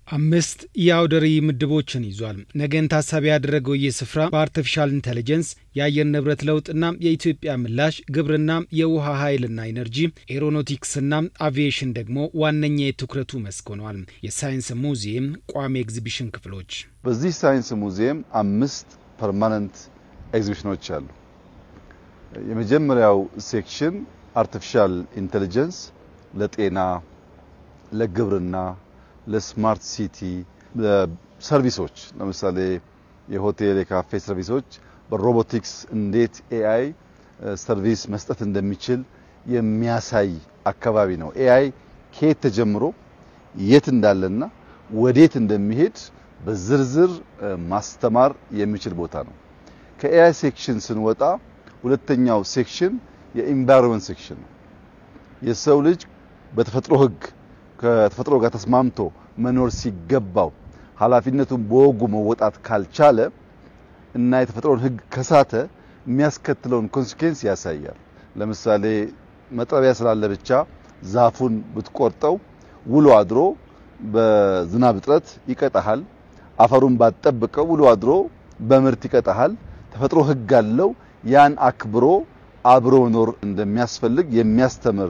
አምስት የአውደሪ ምድቦችን ይዟል። ነገን ታሳቢ ያደረገው የስፍራ በአርቲፊሻል ኢንተለጀንስ የአየር ንብረት ለውጥና የኢትዮጵያ ምላሽ፣ ግብርና፣ የውሃ ኃይልና ኢነርጂ፣ ኤሮኖቲክስና አቪዬሽን ደግሞ ዋነኛ የትኩረቱ መስክ ሆነዋል። የሳይንስ ሙዚየም ቋሚ ኤግዚቢሽን ክፍሎች። በዚህ ሳይንስ ሙዚየም 5 ፐርማነንት ኤግዚቢሽኖች አሉ። የመጀመሪያው ሴክሽን አርቲፊሻል ኢንተለጀንስ ለጤና፣ ለግብርና፣ ለስማርት ሲቲ ሰርቪሶች ለምሳሌ የሆቴል የካፌ ሰርቪሶች በሮቦቲክስ እንዴት ኤአይ ሰርቪስ መስጠት እንደሚችል የሚያሳይ አካባቢ ነው። ኤአይ ከየት ተጀምሮ የት እንዳለና ወዴት እንደሚሄድ በዝርዝር ማስተማር የሚችል ቦታ ነው። ከኤአይ ሴክሽን ስንወጣ ሁለተኛው ሴክሽን የኢንቫይሮንመንት ሴክሽን ነው። የሰው ልጅ በተፈጥሮ ህግ ከተፈጥሮ ጋር ተስማምቶ መኖር ሲገባው ኃላፊነቱን በወጉ መወጣት ካልቻለ እና የተፈጥሮን ህግ ከሳተ የሚያስከትለውን ኮንሲኩዌንስ ያሳያል። ለምሳሌ መጥረቢያ ስላለ ብቻ ዛፉን ብትቆርጠው ውሎ አድሮ በዝናብ እጥረት ይቀጣሃል። አፈሩን ባጠብቀው ውሎ አድሮ በምርት ይቀጣሃል። ተፈጥሮ ህግ አለው። ያን አክብሮ አብሮ ኖር እንደሚያስፈልግ የሚያስተምር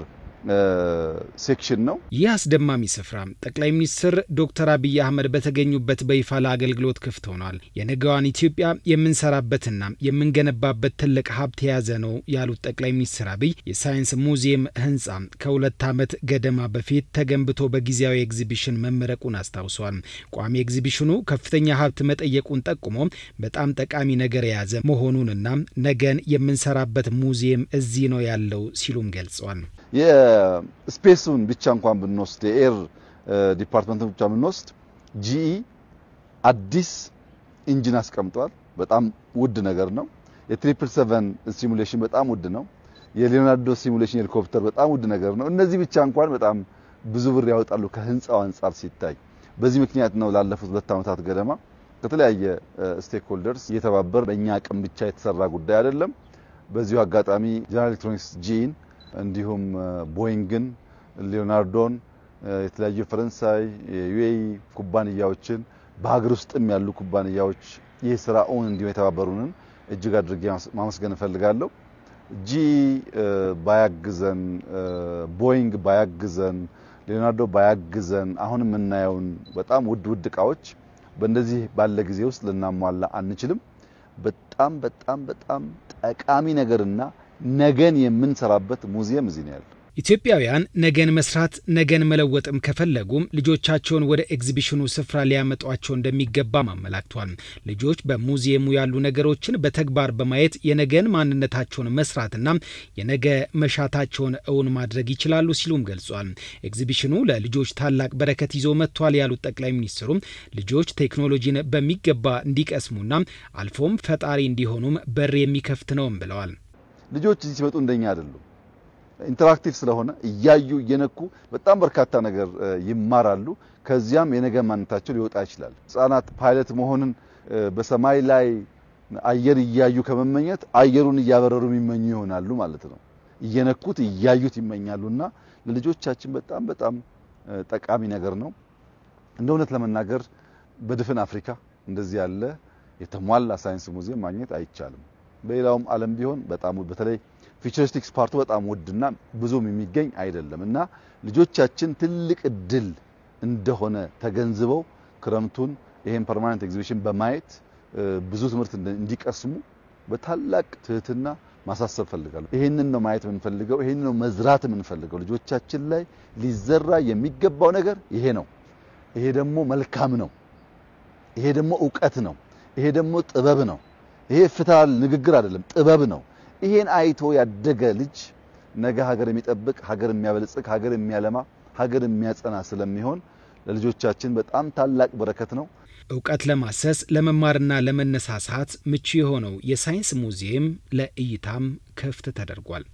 ሴክሽን ነው። ይህ አስደማሚ ስፍራ ጠቅላይ ሚኒስትር ዶክተር አብይ አህመድ በተገኙበት በይፋ ለአገልግሎት ክፍት ሆኗል። የነገዋን ኢትዮጵያ የምንሰራበትና የምንገነባበት ትልቅ ሀብት የያዘ ነው ያሉት ጠቅላይ ሚኒስትር አብይ የሳይንስ ሙዚየም ህንጻ ከ2 ዓመት ገደማ በፊት ተገንብቶ በጊዜያዊ ኤግዚቢሽን መመረቁን አስታውሷል። ቋሚ ኤግዚቢሽኑ ከፍተኛ ሀብት መጠየቁን ጠቁሞ በጣም ጠቃሚ ነገር የያዘ መሆኑንና ነገን የምንሰራበት ሙዚየም እዚህ ነው ያለው ሲሉም ገልጸዋል። የስፔሱን ብቻ እንኳን ብንወስድ የኤር ዲፓርትመንቱን ብቻ ብንወስድ ጂኢ አዲስ ኢንጂን አስቀምጧል። በጣም ውድ ነገር ነው። የ777 ሲሙሌሽን በጣም ውድ ነው። የሊዮናርዶ ሲሙሌሽን ሄሊኮፕተር በጣም ውድ ነገር ነው። እነዚህ ብቻ እንኳን በጣም ብዙ ብር ያወጣሉ ከህንጻው አንፃር ሲታይ። በዚህ ምክንያት ነው ላለፉት 2 ዓመታት ገደማ ከተለያየ ስቴክሆልደርስ እየተባበር በእኛ አቅም ብቻ የተሰራ ጉዳይ አይደለም። በዚሁ አጋጣሚ ጀነራል ኤሌክትሮኒክስ ጂኢን እንዲሁም ቦይንግን፣ ሊዮናርዶን፣ የተለያዩ ፈረንሳይ የዩኤኢ ኩባንያዎችን በሀገር ውስጥም ያሉ ኩባንያዎች ይህ ስራውን እንዲሁ የተባበሩንን እጅግ አድርጌ ማመስገን እፈልጋለሁ። ጂኢ ባያግዘን፣ ቦይንግ ባያግዘን፣ ሊዮናርዶ ባያግዘን አሁን የምናየውን በጣም ውድ እቃዎች በእንደዚህ ባለ ጊዜ ውስጥ ልናሟላ አንችልም። በጣም ጠቃሚ ነገርና ነገን የምንሰራበት ሙዚየም እዚህ ነው ያለው። ኢትዮጵያውያን ነገን መስራት ነገን መለወጥም ከፈለጉም ልጆቻቸውን ወደ ኤግዚቢሽኑ ስፍራ ሊያመጧቸው እንደሚገባ ማመላክቷል። ልጆች በሙዚየሙ ያሉ ነገሮችን በተግባር በማየት የነገን ማንነታቸውን መስራትና የነገ መሻታቸውን እውን ማድረግ ይችላሉ ሲሉም ገልጿል። ኤግዚቢሽኑ ለልጆች ታላቅ በረከት ይዞ መጥቷል ያሉት ጠቅላይ ሚኒስትሩ ልጆች ቴክኖሎጂን በሚገባ እንዲቀስሙና አልፎም ፈጣሪ እንዲሆኑም በር የሚከፍት ነውም ብለዋል። ልጆች እዚህ ሲመጡ እንደኛ አይደሉም። ኢንተራክቲቭ ስለሆነ እያዩ እየነኩ በጣም በርካታ ነገር ይማራሉ። ከዚያም የነገ ማንነታቸው ሊወጣ ይችላል። ህፃናት ፓይለት መሆንን በሰማይ ላይ አየር እያዩ ከመመኘት አየሩን እያበረሩ የሚመኙ ይሆናሉ ማለት ነው። እየነኩት እያዩት ይመኛሉና ለልጆቻችን በጣም ጠቃሚ ነገር ነው። እንደ እውነት ለመናገር በድፍን አፍሪካ እንደዚህ ያለ የተሟላ ሳይንስ ሙዚየም ማግኘት አይቻልም። በሌላውም ዓለም ቢሆን በጣም በተለይ ፊቸሪስቲክስ ፓርቱ በጣም ውድና ብዙም የሚገኝ አይደለም እና ልጆቻችን ትልቅ እድል እንደሆነ ተገንዝበው ክረምቱን ይሄን ፐርማነንት ኤግዚቢሽን በማየት ብዙ ትምህርት እንዲቀስሙ በታላቅ ትህትና ማሳሰብ ፈልጋለሁ። ይሄንን ነው ማየት የምንፈልገው፣ ይሄንን ነው መዝራት የምንፈልገው። ልጆቻችን ላይ ሊዘራ የሚገባው ነገር ይሄ ነው። ይሄ ደግሞ መልካም ነው። ይሄ ደግሞ ዕውቀት ነው። ይሄ ደግሞ ጥበብ ነው። ይሄ ፍትሃዊ ንግግር አይደለም፣ ጥበብ ነው። ይሄን አይቶ ያደገ ልጅ ነገ ሀገር የሚጠብቅ ሀገር የሚያበለጽግ ሀገር የሚያለማ ሀገር የሚያጸና ስለሚሆን ለልጆቻችን በጣም ታላቅ በረከት ነው። ዕውቀት ለማሰስ ለመማርና ለመነሳሳት ምቹ የሆነው የሳይንስ ሙዚየም ለእይታም ክፍት ተደርጓል።